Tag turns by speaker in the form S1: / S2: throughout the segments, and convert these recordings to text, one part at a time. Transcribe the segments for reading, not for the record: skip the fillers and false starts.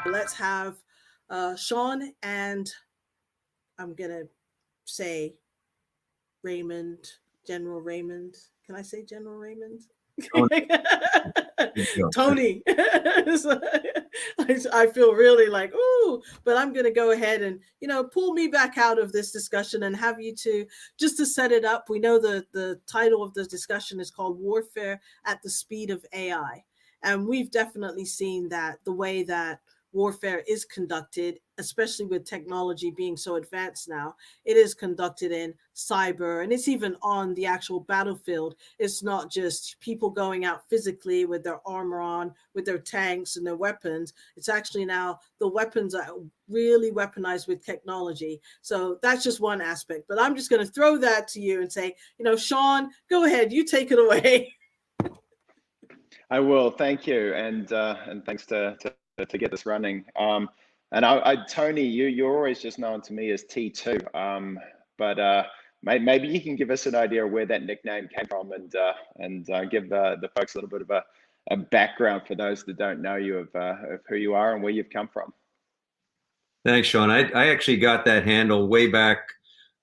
S1: Let's have Sean and I'm going to say Raymond, General Raymond. Can I say General Raymond?
S2: Oh, no.
S1: Tony. I feel really like, ooh, but I'm going to go ahead and, pull me back out of this discussion and have you to, just to set it up. We know the title of the discussion is called Warfare at the Speed of AI. And we've definitely seen that the way that warfare is conducted, especially with technology being so advanced now, it is conducted in cyber and it's even on the actual battlefield. It's not just people going out physically with their armor on, with their tanks and their weapons. It's actually now the weapons are really weaponized with technology. So that's just one aspect. But I'm just going to throw that to you and say, Sean, go ahead, you take it away.
S3: I will. Thank you, and thanks to get this running. And Tony, you're always just known to me as T2, but maybe you can give us an idea of where that nickname came from, and give the folks a little bit of a background for those that don't know you of who you are and where you've come from.
S2: Thanks, Sean. I actually got that handle way back,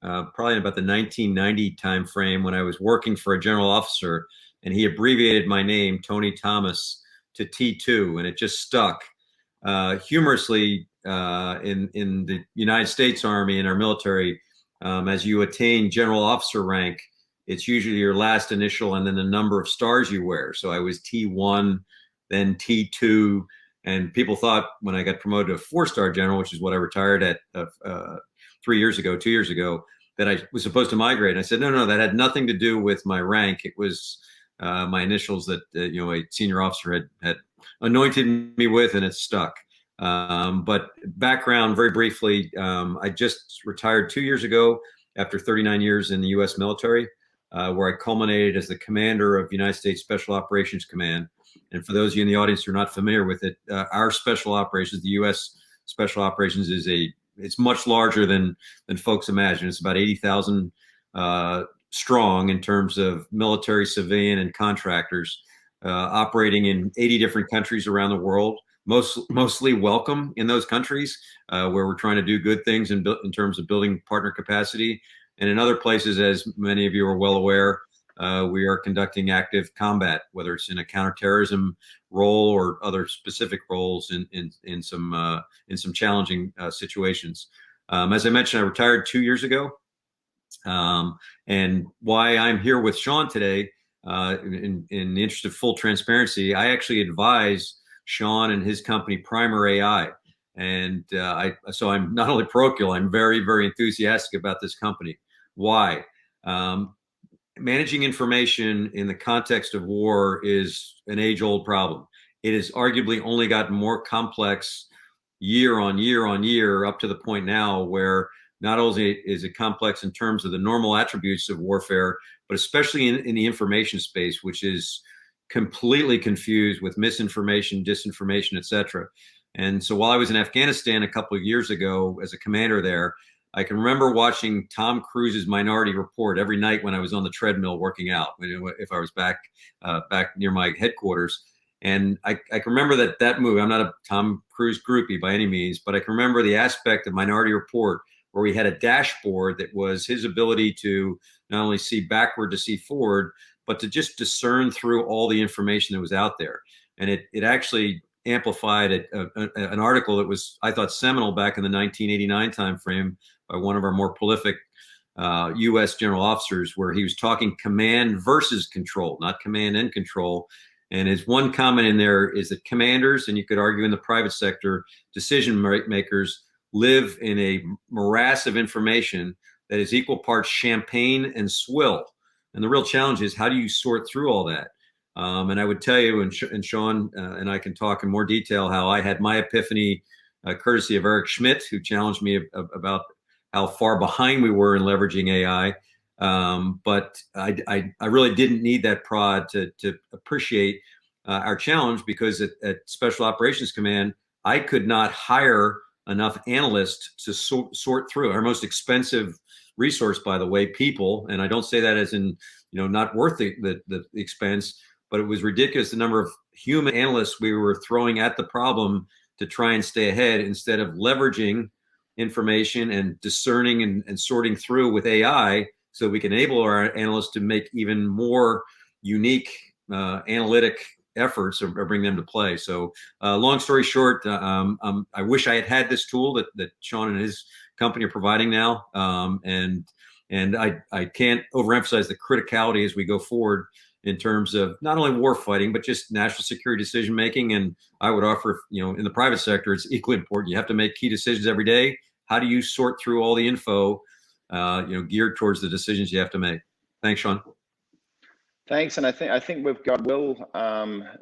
S2: probably in about the 1990 time frame when I was working for a general officer, and he abbreviated my name, Tony Thomas, to T2, and it just stuck. Humorously, in the United States Army, in our military, as you attain general officer rank, it's usually your last initial and then the number of stars you wear. So I was T1, then T2, and people thought when I got promoted to a 4-star general, which is what I retired at 2 years ago, that I was supposed to migrate. And I said, no, that had nothing to do with my rank. It was my initials that a senior officer had anointed me with, and it stuck. But background, very briefly, I just retired 2 years ago after 39 years in the U.S. military, where I culminated as the commander of United States Special Operations Command. And for those of you in the audience who are not familiar with it, our special operations, the U.S. Special Operations, it's much larger than folks imagine. It's about 80,000 strong in terms of military, civilian, and contractors, operating in 80 different countries around the world, mostly welcome in those countries, where we're trying to do good things in terms of building partner capacity. And in other places, as many of you are well aware, we are conducting active combat, whether it's in a counterterrorism role or other specific roles in some challenging situations. As I mentioned, I retired 2 years ago. And why I'm here with Sean today, in the interest of full transparency, I actually advise Sean and his company, Primer AI. And so I'm not only parochial, I'm very, very enthusiastic about this company. Why? Managing information in the context of war is an age-old problem. It has arguably only gotten more complex year on year on year, up to the point now where not only is it complex in terms of the normal attributes of warfare, but especially in the information space, which is completely confused with misinformation, disinformation, etc. And so while I was in Afghanistan a couple of years ago as a commander there, I can remember watching Tom Cruise's Minority Report every night when I was on the treadmill working out, if I was back near my headquarters. And I can remember that movie. I'm not a Tom Cruise groupie by any means, but I can remember the aspect of Minority Report where we had a dashboard that was his ability to not only see backward to see forward, but to just discern through all the information that was out there. And it actually amplified an article that was, I thought, seminal back in the 1989 timeframe by one of our more prolific U.S. general officers, where he was talking command versus control, not command and control. And his one comment in there is that commanders, and you could argue in the private sector, decision makers, live in a morass of information that is equal parts champagne and swill. And the real challenge is, how do you sort through all that? And I would tell you, and Sean and I can talk in more detail, how I had my epiphany courtesy of Eric Schmidt, who challenged me about how far behind we were in leveraging AI. But I really didn't need that prod to appreciate our challenge, because at Special Operations Command, I could not hire enough analysts to sort through our most expensive resource, by the way, people. And I don't say that as in, not worth the expense, but it was ridiculous the number of human analysts we were throwing at the problem to try and stay ahead instead of leveraging information and discerning and sorting through with AI, so we can enable our analysts to make even more unique analytic efforts or bring them to play. So long story short, I wish I had had this tool that Sean and his company are providing now. And I can't overemphasize the criticality as we go forward in terms of not only war fighting, but just national security decision making. And I would offer, in the private sector, it's equally important. You have to make key decisions every day. How do you sort through all the info, geared towards the decisions you have to make? Thanks, Sean.
S3: Thanks, and I think we've got Will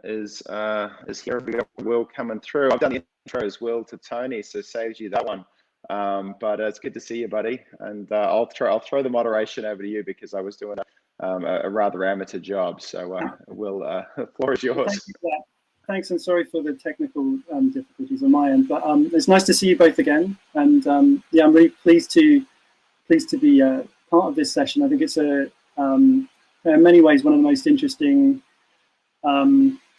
S3: is here. We've got Will coming through. I've done the intro as Will to Tony, so saves you that one. But it's good to see you, buddy. And I'll throw the moderation over to you because I was doing a rather amateur job. So Will, the floor is yours.
S4: Thank you for that. Thanks, and sorry for the technical difficulties on my end. But it's nice to see you both again. And yeah, I'm really pleased to be part of this session. I think it's in many ways one of the most interesting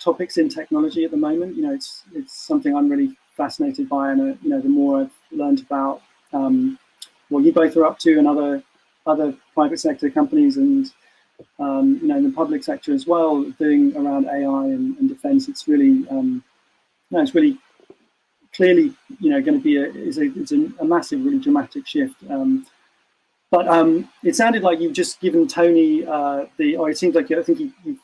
S4: topics in technology at the moment. It's something I'm really fascinated by, and the more I've learned about what you both are up to and other private sector companies and in the public sector as well, doing around AI and defense, it's really it's really clearly going to be a massive, really dramatic shift. But it sounded like you've just given Tony it seems like I think you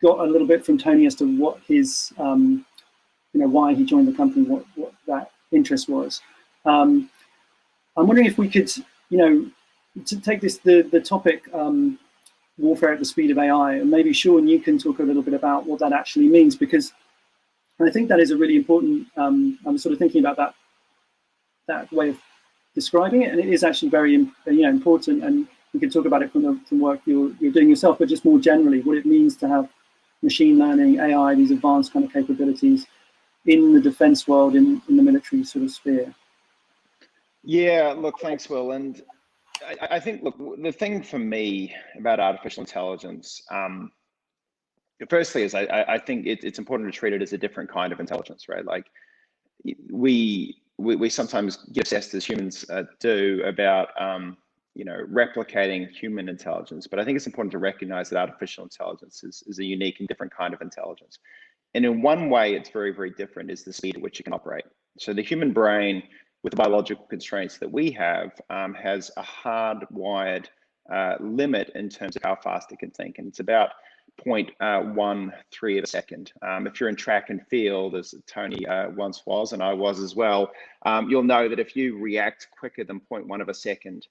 S4: got a little bit from Tony as to what his why he joined the company, what that interest was. I'm wondering if we could to take the topic warfare at the speed of AI, and maybe Sean, you can talk a little bit about what that actually means, because I think that is a really important. I'm sort of thinking about that way of describing it, and it is actually very important. And we can talk about it from work you're doing yourself, but just more generally, what it means to have machine learning, AI, these advanced kind of capabilities in the defense world, in the military sort of sphere.
S3: Yeah, look, thanks, Will. And I think, look, the thing for me about artificial intelligence, firstly, is I think it's important to treat it as a different kind of intelligence, right? Like we sometimes get obsessed as humans do about replicating human intelligence, but I think it's important to recognize that artificial intelligence is a unique and different kind of intelligence. And in one way, it's very, very different, is the speed at which it can operate. So the human brain, with the biological constraints that we have, has a hardwired limit in terms of how fast it can think, and it's about 0.13 of a second. If you're in track and field, as Tony once was, and I was as well, you'll know that if you react quicker than 0.1 of a second,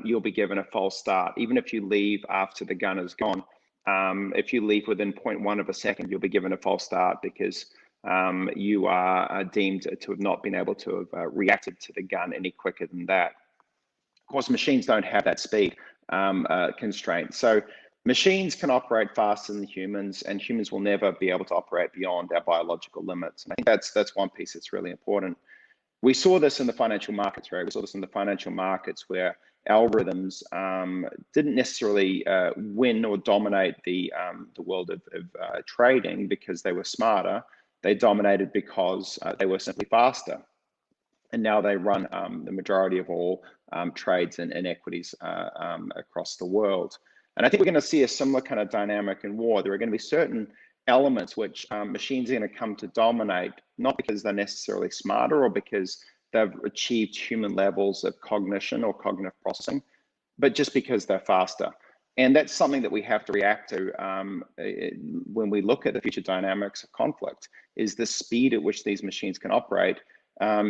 S3: you'll be given a false start. Even if you leave after the gun is gone, if you leave within 0.1 of a second, you'll be given a false start because you are deemed to have not been able to have reacted to the gun any quicker than that. Of course, machines don't have that speed constraint. So machines can operate faster than humans, and humans will never be able to operate beyond our biological limits. And I think that's one piece that's really important. We saw this in the financial markets, right? We saw this in the financial markets where algorithms didn't necessarily win or dominate the world of trading because they were smarter. They dominated because they were simply faster. And now they run the majority of all trades and equities across the world. And I think we're going to see a similar kind of dynamic in war. There are going to be certain elements which machines are going to come to dominate, not because they're necessarily smarter or because they've achieved human levels of cognition or cognitive processing, but just because they're faster. And that's something that we have to react to when we look at the future dynamics of conflict, is the speed at which these machines can operate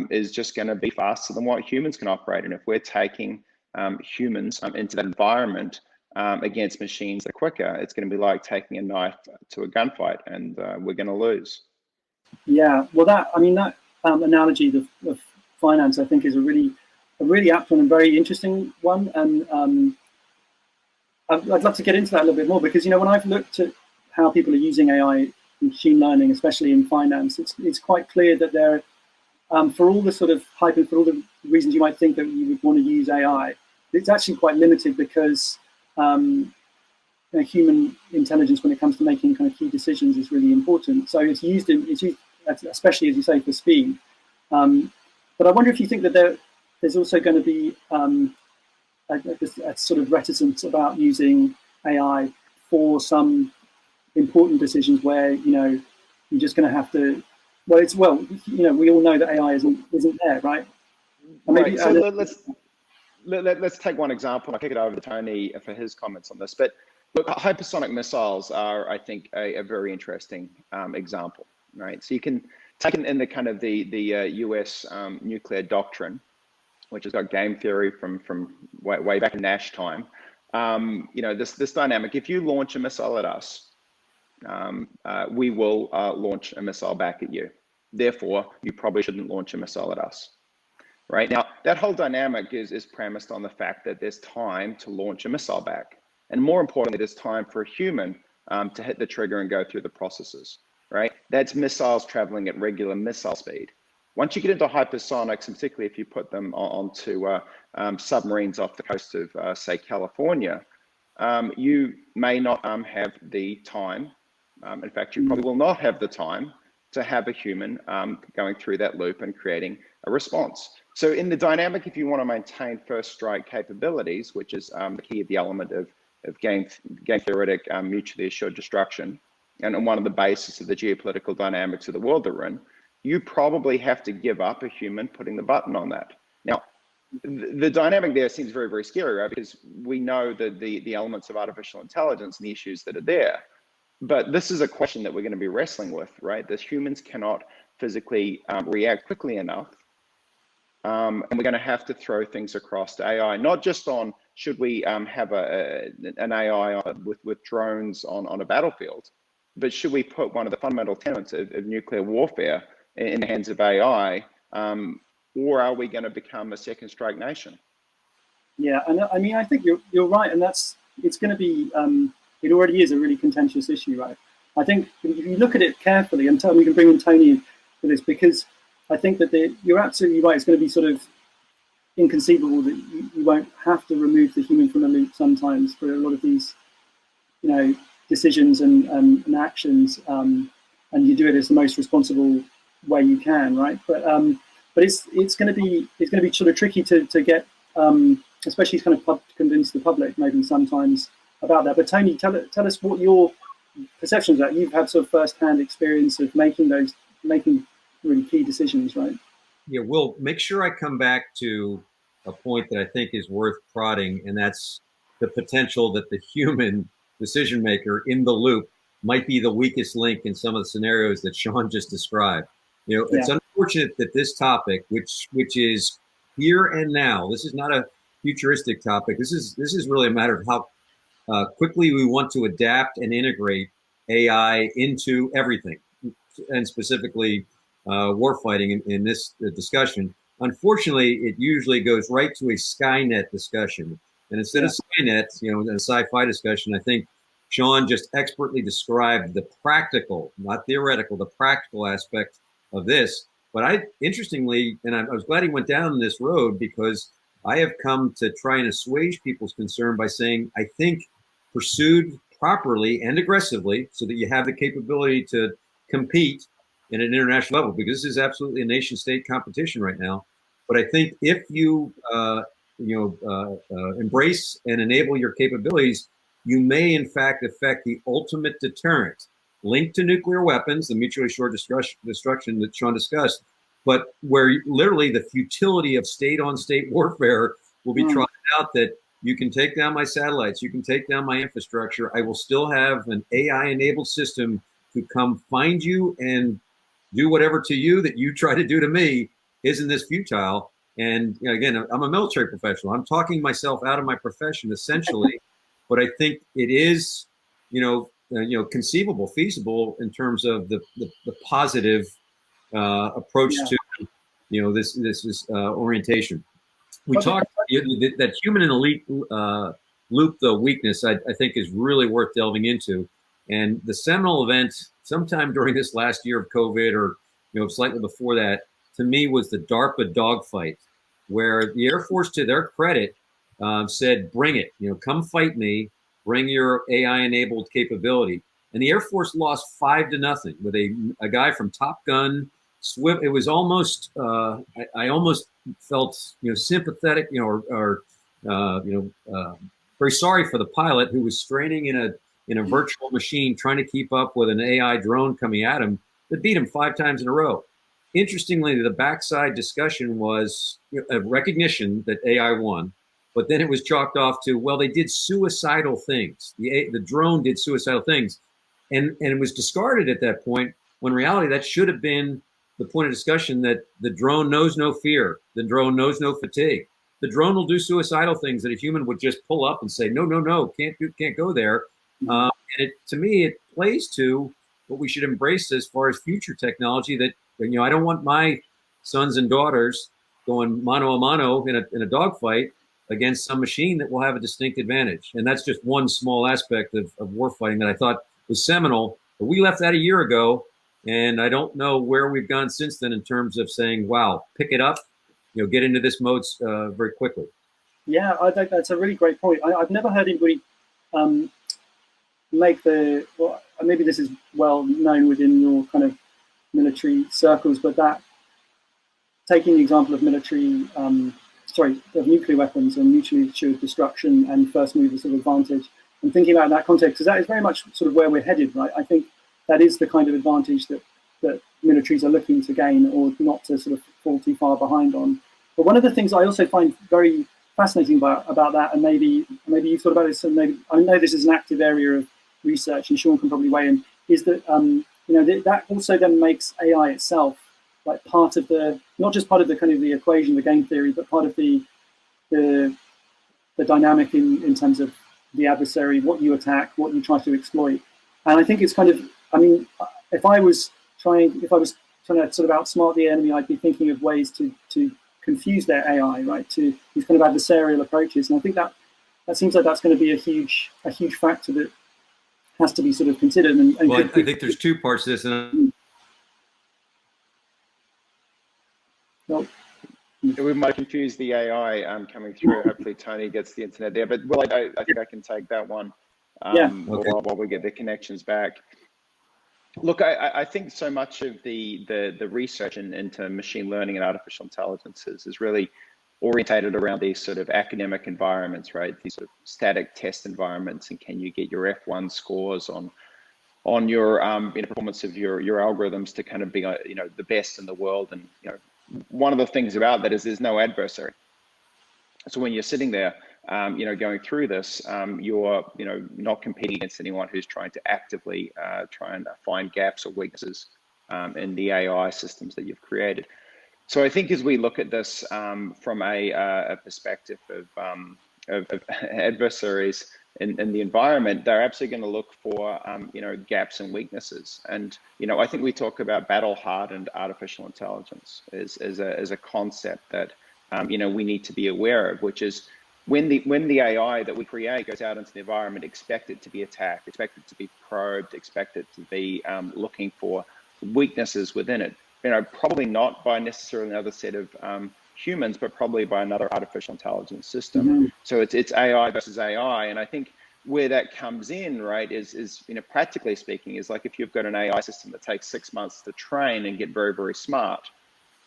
S3: is just going to be faster than what humans can operate. And if we're taking humans into that environment against machines that are quicker, it's going to be like taking a knife to a gunfight, and we're going to lose.
S4: Yeah, well, that analogy of finance, I think, is a really apt one and very interesting one. And I'd love to get into that a little bit more, because when I've looked at how people are using AI, machine learning, especially in finance, it's quite clear that there, for all the sort of hype and for all the reasons you might think that you would want to use AI, it's actually quite limited because human intelligence, when it comes to making kind of key decisions, is really important. So it's used especially, as you say, for speed. But I wonder if you think that there's also going to be a sort of reticence about using AI for some important decisions where, you're just going to have to, we all know that AI isn't there, right?
S3: Right. So let's take one example. I'll kick it over to Tony for his comments on this. But look, hypersonic missiles are, I think, a very interesting example, right? So you can take in the kind of the US nuclear doctrine, which has got game theory from way back in Nash time. This dynamic, if you launch a missile at us, we will launch a missile back at you. Therefore, you probably shouldn't launch a missile at us. Right now, that whole dynamic is premised on the fact that there's time to launch a missile back. And more importantly, there's time for a human to hit the trigger and go through the processes, right? That's missiles traveling at regular missile speed. Once you get into hypersonics, and particularly if you put them onto submarines off the coast of, say, California, you may not have the time. In fact, you probably will not have the time to have a human going through that loop and creating a response. So in the dynamic, if you want to maintain first strike capabilities, which is the key of the element of game theoretic mutually assured destruction, and one of the basis of the geopolitical dynamics of the world that we're in, you probably have to give up a human putting the button on that. Now, the dynamic there seems very, very scary, right? Because we know that the elements of artificial intelligence and the issues that are there. But this is a question that we're going to be wrestling with, right? That humans cannot physically react quickly enough. And we're going to have to throw things across to AI, not just on should we have an AI with drones on a battlefield, but should we put one of the fundamental tenets of nuclear warfare in the hands of AI, or are we going to become a second strike nation?
S4: Yeah, and I mean, I think you're right, and it's going to be, it already is a really contentious issue, right? I think if you look at it carefully, and we can bring in Tony for this, because I think that you're absolutely right. It's going to be sort of inconceivable that you won't have to remove the human from the loop sometimes for a lot of these, decisions and actions, and you do it as the most responsible way you can, right? But it's going to be sort of tricky to get, especially kind of convince the public maybe sometimes about that. But Tony, tell us what your perceptions are. You've had sort of first-hand experience of making really key decisions, right?
S2: Yeah, Will, make sure I come back to a point that I think is worth prodding, and that's the potential that the human decision maker in the loop might be the weakest link in some of the scenarios that Sean just described. It's unfortunate that this topic, which is here and now, this is not a futuristic topic. This is really a matter of how quickly we want to adapt and integrate AI into everything, and specifically warfighting in this discussion. Unfortunately, it usually goes right to a Skynet discussion. And instead of Skynet, in a sci-fi discussion, I think Sean just expertly described the practical, not theoretical, the practical aspect of this. But interestingly, and I was glad he went down this road, because I have come to try and assuage people's concern by saying, I think pursued properly and aggressively so that you have the capability to compete in an international level, because this is absolutely a nation state competition right now. But I think if you embrace and enable your capabilities, you may in fact affect the ultimate deterrent linked to nuclear weapons, the mutually assured destruction that Sean discussed, but where literally the futility of state-on-state warfare will be trotted out, that you can take down my satellites, you can take down my infrastructure, I will still have an AI-enabled system to come find you and do whatever to you that you try to do to me. Isn't this futile? And again, I'm a military professional. I'm talking myself out of my profession essentially, but I think it is, conceivable, feasible in terms of the positive approach to, this orientation. We talked that human and elite loop, the weakness, I think is really worth delving into. And the seminal event sometime during this last year of COVID, or slightly before that, to me was the DARPA dogfight, where the Air Force, to their credit, said, bring it, come fight me, bring your AI-enabled capability. And the Air Force lost 5-0 with a guy from Top Gun It was almost I almost felt sympathetic, or very sorry for the pilot who was straining in a virtual machine trying to keep up with an AI drone coming at him that beat him 5 times in a row. Interestingly, the backside discussion was a recognition that AI won, but then it was chalked off to, well, they did suicidal things. The drone did suicidal things, and it was discarded at that point, when in reality that should have been the point of discussion, that the drone knows no fear. The drone knows no fatigue. The drone will do suicidal things that a human would just pull up and say, no, no, no, can't go there. And to me, it plays to what we should embrace as far as future technology, that, I don't want my sons and daughters going mano a mano in a dogfight against some machine that will have a distinct advantage. And that's just one small aspect of warfighting that I thought was seminal. But we left that a year ago, and I don't know where we've gone since then in terms of saying, wow, pick it up, get into this mode very quickly.
S4: Yeah, I think that's a really great point. I've never heard anybody make well, maybe this is well known within your kind of military circles, but that taking the example of of nuclear weapons and mutually assured destruction and first movers of advantage, and thinking about that context, because that is very much sort of where we're headed, right? I think that is the kind of advantage that militaries are looking to gain, or not to sort of fall too far behind on. But one of the things I also find very fascinating about that, and maybe you've thought about this, and maybe I know this is an active area of research, and Sean can probably weigh in, is that that also then makes AI itself like part of not just part of the kind of the equation, the game theory, but part of the dynamic in terms of the adversary, what you attack, what you try to exploit. And I think it's kind of, if I was trying to sort of outsmart the enemy, I'd be thinking of ways to confuse their AI, right? To these kind of adversarial approaches. And I think that seems like that's going to be a huge factor that has to be sort of considered.
S2: Well, I think there's 2 parts to this.
S3: We might confuse the AI coming through. Hopefully Tony gets the internet there. But well, I think I can take that one while we get the connections back. Look, I think so much of the research into machine learning and artificial intelligence is really orientated around these sort of academic environments, right? These sort of static test environments, and can you get your F1 scores on your performance of your algorithms to kind of be the best in the world. And one of the things about that is there's no adversary. So when you're sitting there, going through this, you're not competing against anyone who's trying to actively try and find gaps or weaknesses in the AI systems that you've created. So I think as we look at this from a perspective of adversaries in the environment, they're absolutely going to look for gaps and weaknesses. And I think we talk about battle-hardened artificial intelligence as a concept that we need to be aware of, which is when the AI that we create goes out into the environment, expect it to be attacked, expect it to be probed, expect it to be looking for weaknesses within it. Probably not by necessarily another set of humans, but probably by another artificial intelligence system. Mm-hmm. So it's AI versus AI, and I think where that comes in, right, is practically speaking, is like if you've got an AI system that takes 6 months to train and get very, very smart,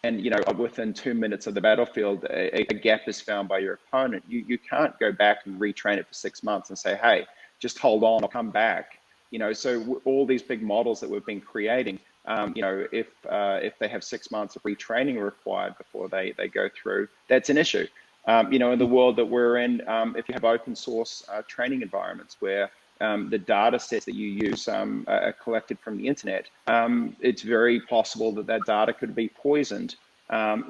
S3: and within 2 minutes of the battlefield, a gap is found by your opponent, you can't go back and retrain it for 6 months and say, hey, just hold on, I'll come back. So all these big models that we've been creating, if they have 6 months of retraining required before they go through, that's an issue. In the world that we're in, if you have open source training environments where the data sets that you use are collected from the internet, it's very possible that data could be poisoned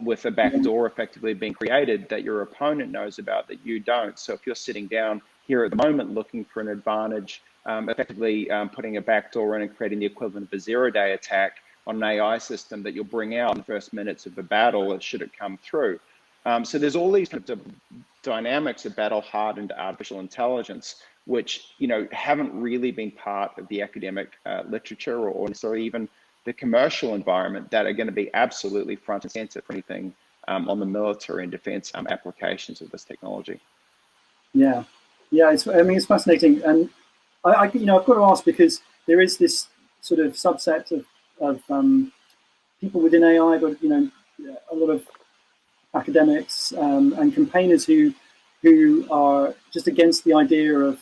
S3: with a backdoor effectively being created that your opponent knows about that you don't. So if you're sitting down here at the moment looking for an advantage, effectively putting a backdoor in and creating the equivalent of a zero-day attack on an AI system that you'll bring out in the first minutes of the battle, should it come through. So there's all these kind of dynamics of battle-hardened artificial intelligence, which haven't really been part of the academic literature or necessarily even the commercial environment, that are going to be absolutely front and center for anything on the military and defense applications of this technology.
S4: Yeah, it's fascinating, and I've got to ask, because there is this sort of subset of people within AI, but a lot of academics and campaigners who are just against the idea of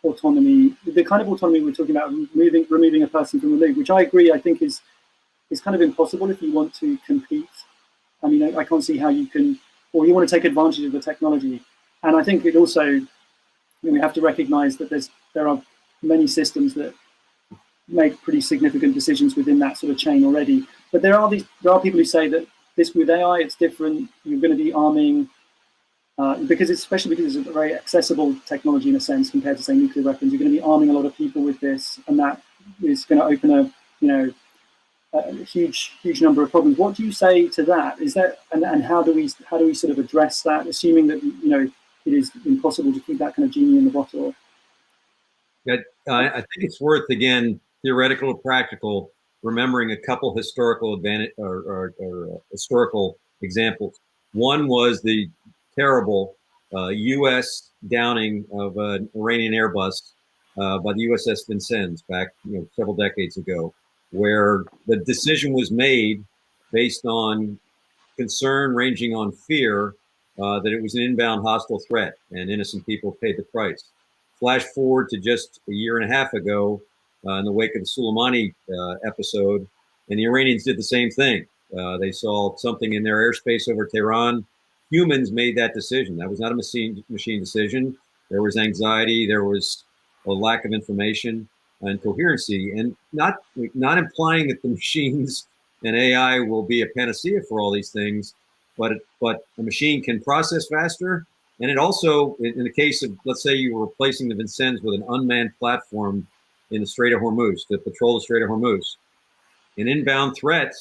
S4: autonomy, the kind of autonomy we're talking about, removing a person from the loop, which I agree, I think is kind of impossible if you want to compete. I mean, I can't see how you can, or you want to take advantage of the technology. And I think it also, we have to recognize that there are many systems that make pretty significant decisions within that sort of chain already. But there are people who say that this with AI, it's different. You're going to be arming, especially because it's a very accessible technology in a sense compared to say nuclear weapons. You're going to be arming a lot of people with this, and that is going to open a huge number of problems. What do you say to that? Is that and how do we sort of address that, assuming that it is impossible to keep that kind of genie in the bottle?
S2: Yeah, I think it's worth, again, theoretical or practical, remembering a couple historical historical examples. One was the terrible U.S. downing of an Iranian Airbus by the USS Vincennes back several decades ago, where the decision was made based on concern ranging on fear that it was an inbound hostile threat and innocent people paid the price. Flash forward to just a year and a half ago in the wake of the Soleimani episode, and the Iranians did the same thing. They saw something in their airspace over Tehran. Humans made that decision. That was not a machine decision. There was anxiety. There was a lack of information and coherency, and not implying that the machines and AI will be a panacea for all these things, but a machine can process faster. And it also, in the case of, let's say you were replacing the Vincennes with an unmanned platform in the Strait of Hormuz to patrol the Strait of Hormuz, an inbound threat,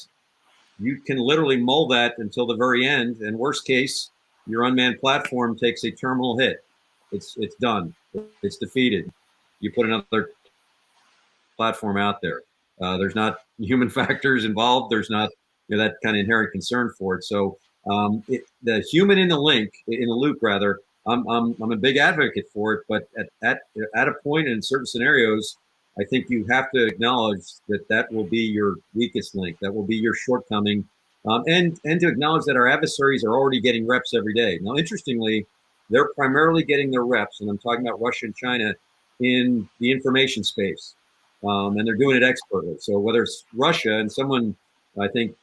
S2: you can literally mull that until the very end. And worst case, your unmanned platform takes a terminal hit. It's done. It's defeated. You put another platform out there. There's not human factors involved. There's not that kind of inherent concern for it. So the human in the loop rather. I'm a big advocate for it, but at a point in certain scenarios, I think you have to acknowledge that will be your weakest link. That will be your shortcoming, and to acknowledge that our adversaries are already getting reps every day. Now, interestingly, they're primarily getting their reps, and I'm talking about Russia and China, in the information space, and they're doing it expertly. So whether it's Russia, and someone I think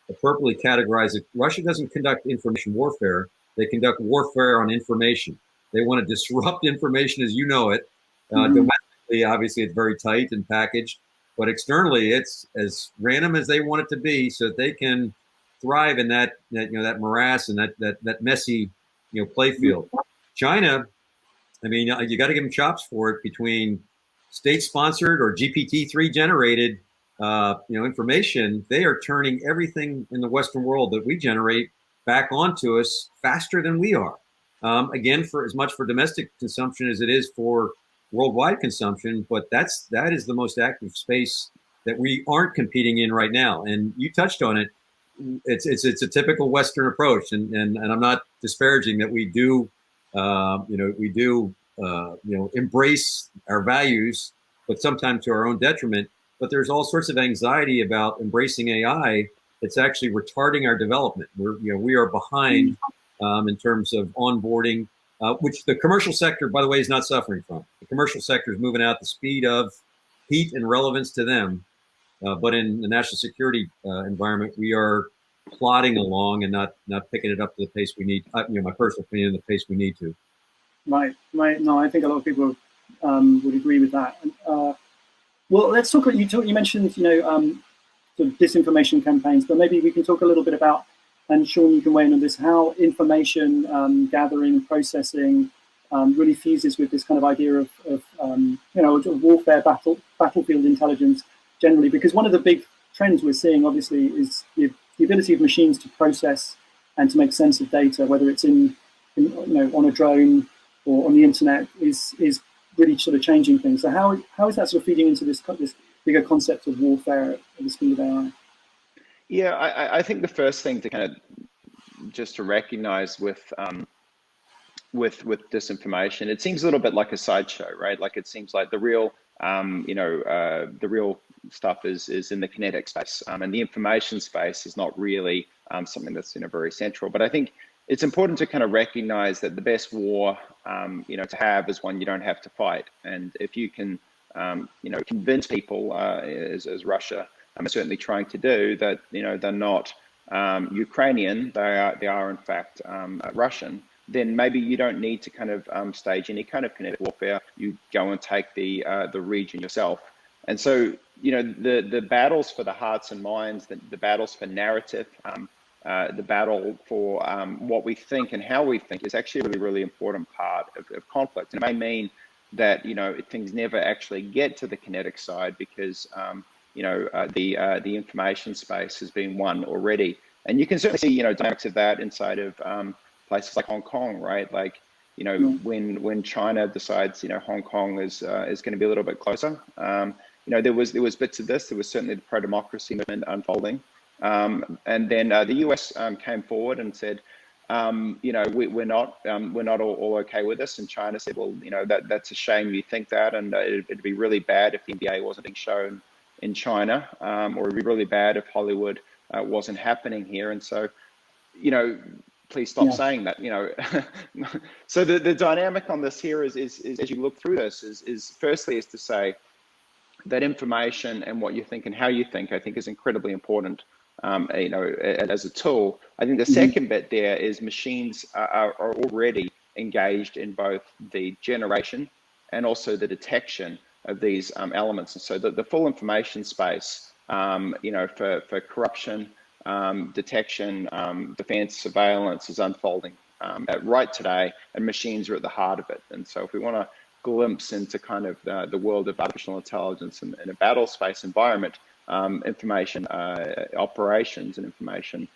S2: appropriately categorized it, Russia doesn't conduct information warfare. They conduct warfare on information. They want to disrupt information as you know it. Domestically, obviously, it's very tight and packaged, but externally, it's as random as they want it to be, so that they can thrive in that morass and that messy play field. China, I mean, you got to give them chops for it. Between state-sponsored or GPT-3 generated information, they are turning everything in the Western world that we generate back onto us faster than we are. Again, for as much for domestic consumption as it is for worldwide consumption, but that is the most active space that we aren't competing in right now. And you touched on it. It's a typical Western approach, and I'm not disparaging that we do embrace our values, but sometimes to our own detriment. But there's all sorts of anxiety about embracing AI. It's actually retarding our development. We are behind in terms of onboarding, which the commercial sector, by the way, is not suffering from. The commercial sector is moving out the speed of heat and relevance to them. But in the national security environment, we are plodding along and not picking it up to the pace we need. My personal opinion, the pace we need to.
S4: Right. No, I think a lot of people would agree with that. Well, let's talk. You mentioned sort of disinformation campaigns, but maybe we can talk a little bit about, and Sean, you can weigh in on this, how information gathering, processing really fuses with this kind of idea of warfare, battlefield intelligence generally. Because one of the big trends we're seeing, obviously, is the ability of machines to process and to make sense of data, whether it's on a drone or on the internet, is really sort of changing things. So how is that sort of feeding into this bigger concept of warfare at the speed of AI?
S3: Yeah, I think the first thing to kind of just to recognize with disinformation, it seems a little bit like a sideshow, right? Like it seems like the real stuff is in the kinetic space, and the information space is not really something that's very central. But I think it's important to kind of recognize that the best war to have is one you don't have to fight. And if you can convince people, as Russia is certainly trying to do, that they're not Ukrainian, they are in fact Russian, then maybe you don't need to kind of stage any kind of kinetic warfare. You go and take the region yourself. And so, the battles for the hearts and minds, the battles for narrative, the battle for what we think and how we think is actually a really, really important part of conflict. And it may mean that, things never actually get to the kinetic side because, the information space has been won already. And you can certainly see, dynamics of that inside of places like Hong Kong, right? Like, when China decides, Hong Kong is going to be a little bit closer. There was bits of this. There was certainly the pro-democracy movement unfolding, and then the US came forward and said, we're not all okay with this. And China said, well, that's a shame you think that, and it'd be really bad if the NBA wasn't being shown in China, or it'd be really bad if Hollywood wasn't happening here. And so, please stop saying that, So the dynamic on this here is as you look through this is firstly is to say that information and what you think and how you think, I think, is incredibly important, as a tool. I think the second bit there is machines are already engaged in both the generation and also the detection of these elements. And so the full information space, for corruption, detection, defense, surveillance is unfolding right today, and machines are at the heart of it. And so if we want to glimpse into kind of the world of artificial intelligence in a battle space environment, information operations and information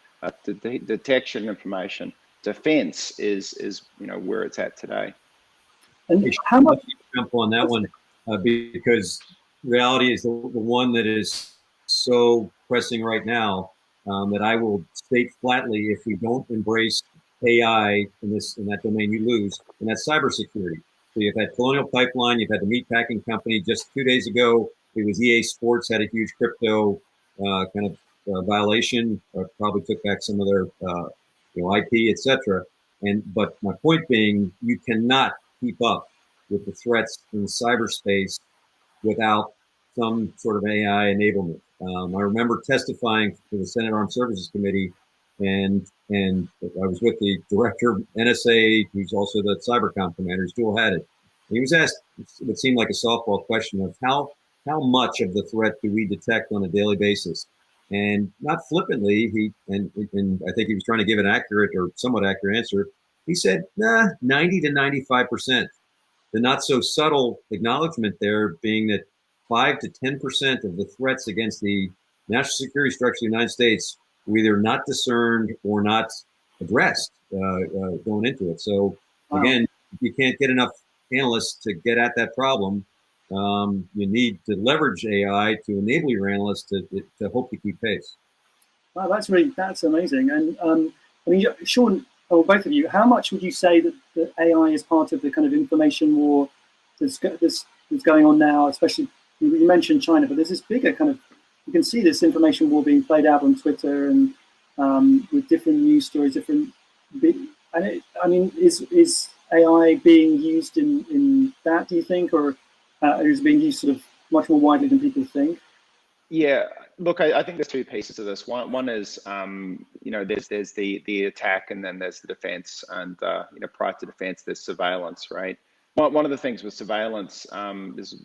S3: detection, information defense is where it's at today.
S4: And how much
S2: jump on that one because reality is the one that is so pressing right now, that I will state flatly, if we don't embrace AI in that domain, you lose, and that's cybersecurity. So you've had Colonial Pipeline, you've had the meatpacking company. Just 2 days ago, it was EA Sports had a huge crypto violation, probably took back some of their IP, etc. But my point being, you cannot keep up with the threats in cyberspace without some sort of AI enablement. I remember testifying to the Senate Armed Services Committee, and I was with the director of NSA, who's also the cybercom commander, who's dual-hatted. And he was asked, it seemed like a softball question, of how much of the threat do we detect on a daily basis? And not flippantly, and I think he was trying to give an accurate or somewhat accurate answer. He said, 90 to 95%. The not so subtle acknowledgement there being that 5 to 10% of the threats against the national security structure of the United States were either not discerned or not addressed going into it. So again, you can't get enough analysts to get at that problem. You need to leverage AI to enable your analysts to hope to keep pace.
S4: Wow, that's amazing. And I mean, Sean, or both of you, how much would you say that AI is part of the kind of information war that's going on now? Especially, you mentioned China, but there's this bigger kind of, you can see this information war being played out on Twitter and with different news stories, is AI being used in that, do you think, or is it being used sort of much more widely than people think?
S3: Yeah, look, I think there's two pieces to this. One is, there's the attack, and then there's the defense, and prior to defense, there's surveillance, right? One of the things with surveillance is,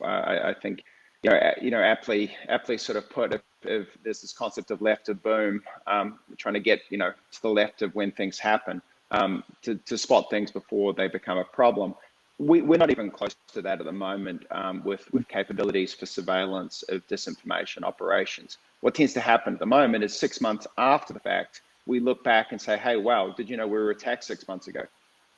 S3: I think, aptly sort of put, if there's this concept of left of boom, trying to get, to the left of when things happen, to spot things before they become a problem. We're not even close to that at the moment with capabilities for surveillance of disinformation operations. What tends to happen at the moment is 6 months after the fact, we look back and say, hey, wow, did you know we were attacked 6 months ago?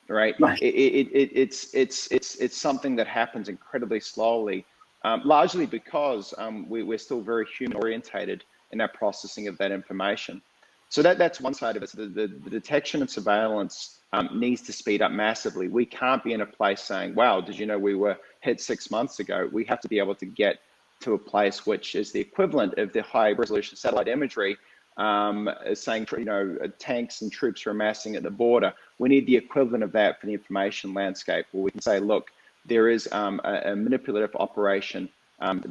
S3: Right? It's something that happens incredibly slowly, largely because we're still very human orientated in our processing of that information. So that's one side of it. So the detection and surveillance needs to speed up massively. We can't be in a place saying, wow, did you know we were hit 6 months ago? We have to be able to get to a place which is the equivalent of the high resolution satellite imagery, saying, you know, tanks and troops are amassing at the border. We need the equivalent of that for the information landscape, where we can say, look, there is a manipulative operation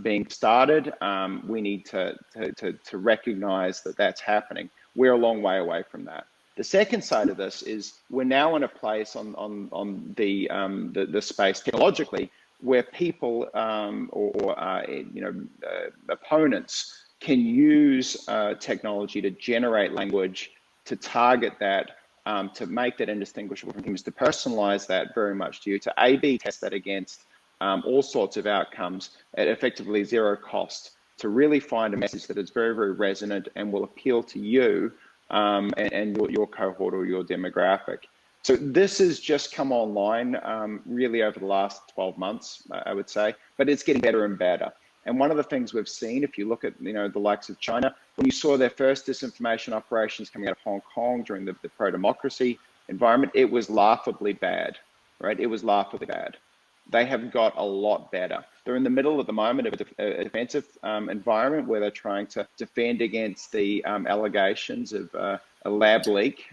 S3: being started. We need to recognize that that's happening. We're a long way away from that. The second side of this is we're now in a place on the space technologically where people opponents can use technology to generate language, to target that, to make that indistinguishable from humans, to personalize that very much to you, to A/B test that against all sorts of outcomes at effectively zero cost, to really find a message that is very, very resonant and will appeal to you and your cohort or your demographic. So this has just come online really over the last 12 months, I would say, but it's getting better and better. And one of the things we've seen, if you look at, you know, the likes of China, when you saw their first disinformation operations coming out of Hong Kong during the pro-democracy environment, it was laughably bad, right? It was laughably bad. They have got a lot better. They're in the middle at the moment of a defensive environment where they're trying to defend against the allegations of a lab leak,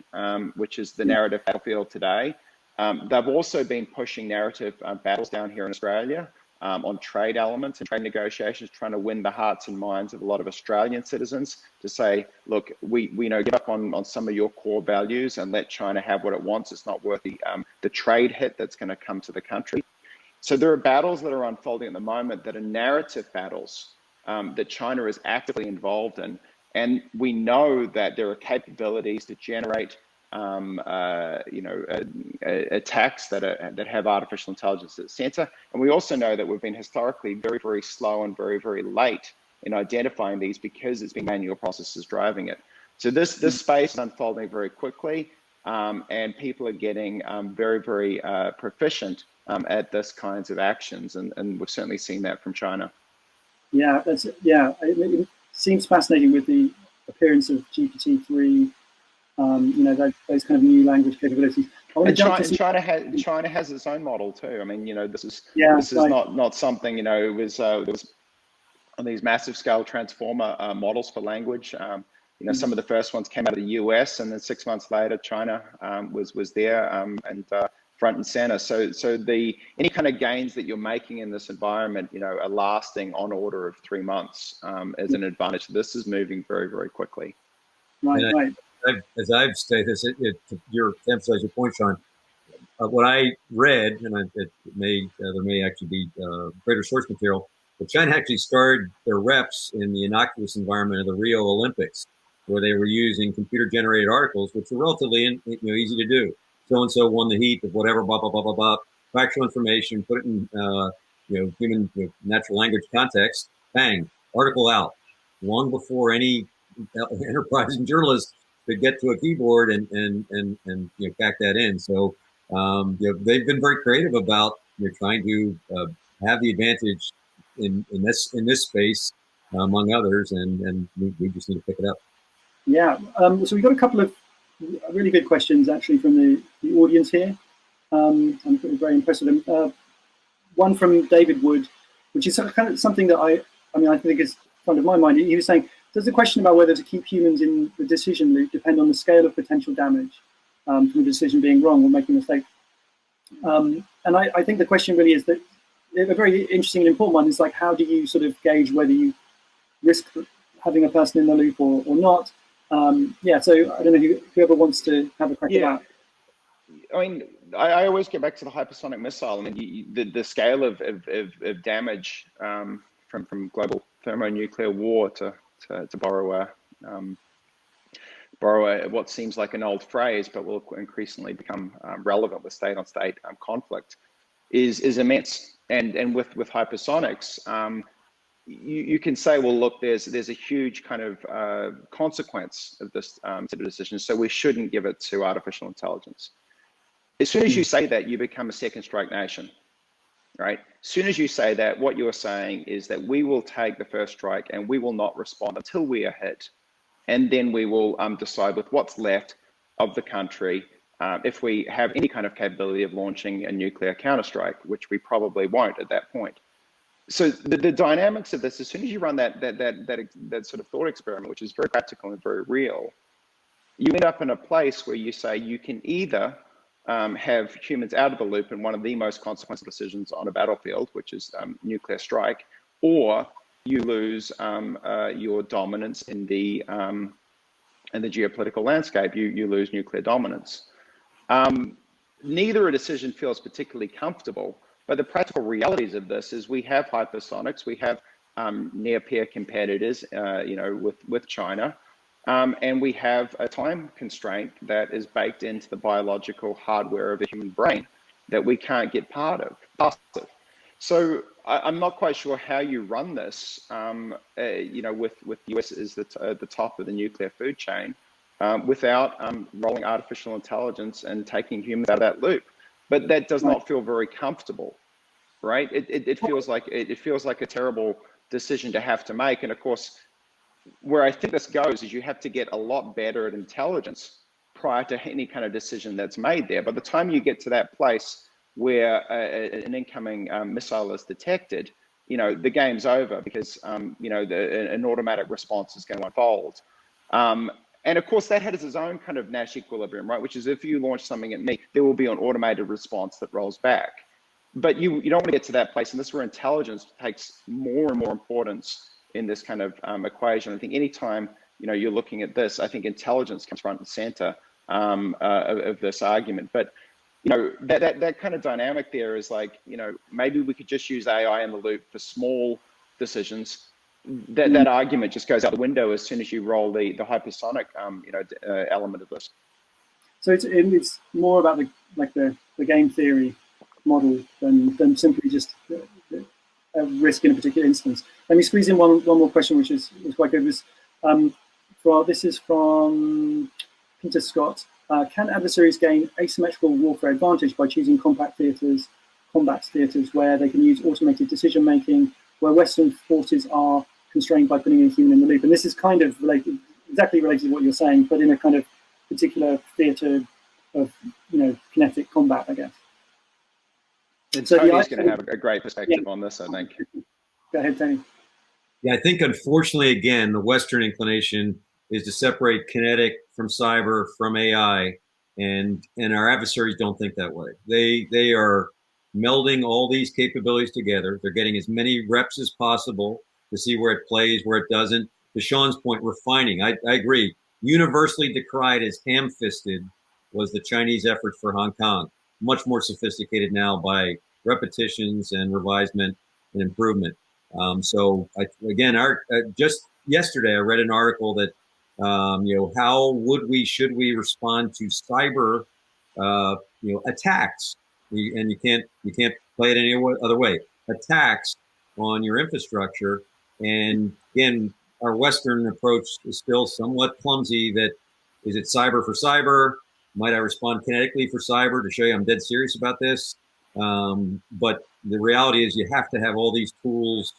S3: which is the narrative battlefield today. They've also been pushing narrative battles down here in Australia on trade elements and trade negotiations, trying to win the hearts and minds of a lot of Australian citizens to say, look, we give up on some of your core values and let China have what it wants. It's not worth the trade hit that's going to come to the country. So there are battles that are unfolding at the moment that are narrative battles that China is actively involved in. And we know that there are capabilities to generate attacks that have artificial intelligence at the center. And we also know that we've been historically very, very slow and very, very late in identifying these because it's been manual processes driving it. So this space is unfolding very quickly, and people are getting very, very proficient at this kinds of actions, and we've certainly seen that from China.
S4: Yeah, it seems fascinating with the appearance of GPT-3. Those kind of new language capabilities.
S3: China has its own model too. I mean, this is not something. It was on these massive scale transformer models for language. Some of the first ones came out of the US, and then 6 months later, China was there and front and center. So any kind of gains that you're making in this environment, are lasting on order of 3 months as an advantage. This is moving very, very quickly.
S4: Right.
S2: As I've stated, to emphasize your point, Sean, what I read, and there may actually be greater source material, but China actually started their reps in the innocuous environment of the Rio Olympics, where they were using computer-generated articles, which are relatively easy to do. So-and-so won the heat of whatever, blah, blah, blah, blah, blah, factual information, put it in human natural language context, bang, article out, long before any enterprising journalist could get to a keyboard and back that in. So they've been very creative about trying to have the advantage in this space among others, and we just need to pick it up.
S4: Yeah. So we got a couple of really good questions actually from the audience here. I'm very impressed with them. One from David Wood, which is kind of something that I think is front of my mind. He was saying, does the question about whether to keep humans in the decision loop depend on the scale of potential damage from the decision being wrong or making a mistake? And I think the question really is that a very interesting and important one is like, how do you sort of gauge whether you risk having a person in the loop or not? So I don't know whoever wants to have a crack at that.
S3: I mean, I always get back to the hypersonic missile. I mean, the scale of damage from global thermonuclear war to borrow what seems like an old phrase, but will increasingly become relevant with state-on-state conflict, is immense. And with hypersonics, you can say, well, look, there's a huge kind of consequence of this sort of decision, so we shouldn't give it to artificial intelligence. As soon as you say that, you become a second strike nation, right? As soon as you say that, what you're saying is that we will take the first strike and we will not respond until we are hit. And then we will decide with what's left of the country if we have any kind of capability of launching a nuclear counterstrike, which we probably won't at that point. So the dynamics of this, as soon as you run that sort of thought experiment, which is very practical and very real, you end up in a place where you say you can either have humans out of the loop in one of the most consequential decisions on a battlefield, which is nuclear strike, or you lose your dominance in the geopolitical landscape. You lose nuclear dominance. Neither a decision feels particularly comfortable, but the practical realities of this is we have hypersonics, we have near-peer competitors, with China. And we have a time constraint that is baked into the biological hardware of the human brain that we can't get past of. So I'm not quite sure how you run this, with the US as the top of the nuclear food chain, without rolling artificial intelligence and taking humans out of that loop. But that does not feel very comfortable, right? It feels like a terrible decision to have to make. And of course, where I think this goes is you have to get a lot better at intelligence prior to any kind of decision that's made there. By the time you get to that place where an incoming missile is detected, the game's over, because an automatic response is going to unfold. And of course, that has its own kind of Nash equilibrium, right? Which is, if you launch something at me, there will be an automated response that rolls back. But you don't want to get to that place, and this is where intelligence takes more and more importance in this kind of equation. I think anytime you're looking at this, I think intelligence comes front and center of this argument. But that kind of dynamic there is like, maybe we could just use AI in the loop for small decisions. That argument just goes out the window as soon as you roll the hypersonic element of this.
S4: So it's more about the game theory model than simply just a risk in a particular instance. Let me squeeze in one more question, which is quite good. This is from Peter Scott. Can adversaries gain asymmetrical warfare advantage by choosing combat theaters where they can use automated decision making, where Western forces are constrained by putting a human in the loop? And this is kind of exactly related to what you're saying, but in a kind of particular theater of kinetic combat, I guess.
S3: And so Tony's going to have a great perspective on this, I think.
S4: Go ahead, Tony.
S2: Yeah, I think unfortunately, again, the Western inclination is to separate kinetic from cyber, from AI, and our adversaries don't think that way. They are melding all these capabilities together. They're getting as many reps as possible to see where it plays, where it doesn't. To Sean's point, refining. I agree. Universally decried as ham-fisted was the Chinese effort for Hong Kong. Much more sophisticated now by repetitions and revisement and improvement. Just yesterday, I read an article that, how should we respond to cyber, attacks? And you can't play it any other way. Attacks on your infrastructure. And again, our Western approach is still somewhat clumsy. That is it cyber for cyber? Might I respond kinetically for cyber to show you I'm dead serious about this? But the reality is you have to have all these tools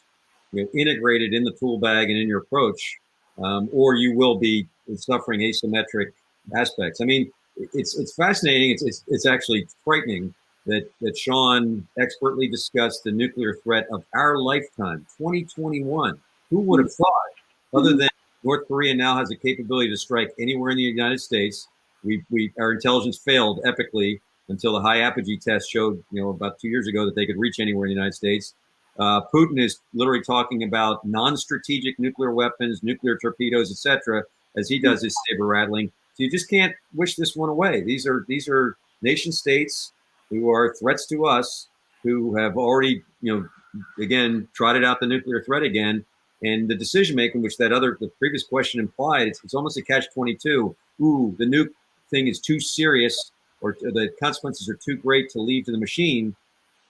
S2: integrated in the tool bag and in your approach, or you will be suffering asymmetric aspects. I mean, it's fascinating. It's actually frightening that Sean expertly discussed the nuclear threat of our lifetime, 2021. Who would have thought, other than North Korea now has the capability to strike anywhere in the United States? Our intelligence failed epically until the high apogee test showed, about 2 years ago that they could reach anywhere in the United States. Putin is literally talking about non-strategic nuclear weapons, nuclear torpedoes, etc., as he does his saber rattling. So you just can't wish this one away. These are nation states who are threats to us, who have already, again, trotted out the nuclear threat again. And the decision making, which the previous question implied, it's almost a catch-22. Ooh, the nuke thing is too serious, or the consequences are too great to leave to the machine.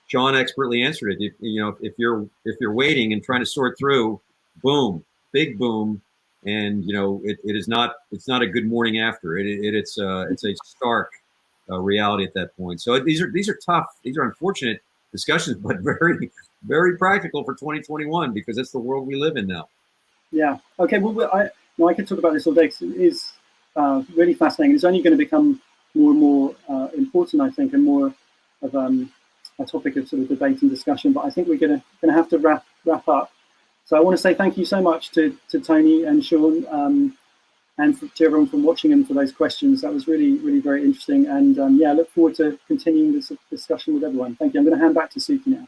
S2: Sean expertly answered it. If you're waiting and trying to sort through, boom, big boom, and it's not a good morning after. It's a stark reality at that point. So these are tough. These are unfortunate discussions, but very, very practical for 2021 because that's the world we live in now. Yeah.
S4: Okay. Well, I could talk about this all day because it is really fascinating. It's only going to become more and more important, I think, and more of a topic of sort of debate and discussion. But I think we're going to have to wrap wrap up. So I want to say thank you so much to Tony and Sean, and to everyone from watching and for those questions. That was really, really very interesting. And yeah, I look forward to continuing this discussion with everyone. Thank you. I'm going to hand back to Suki now.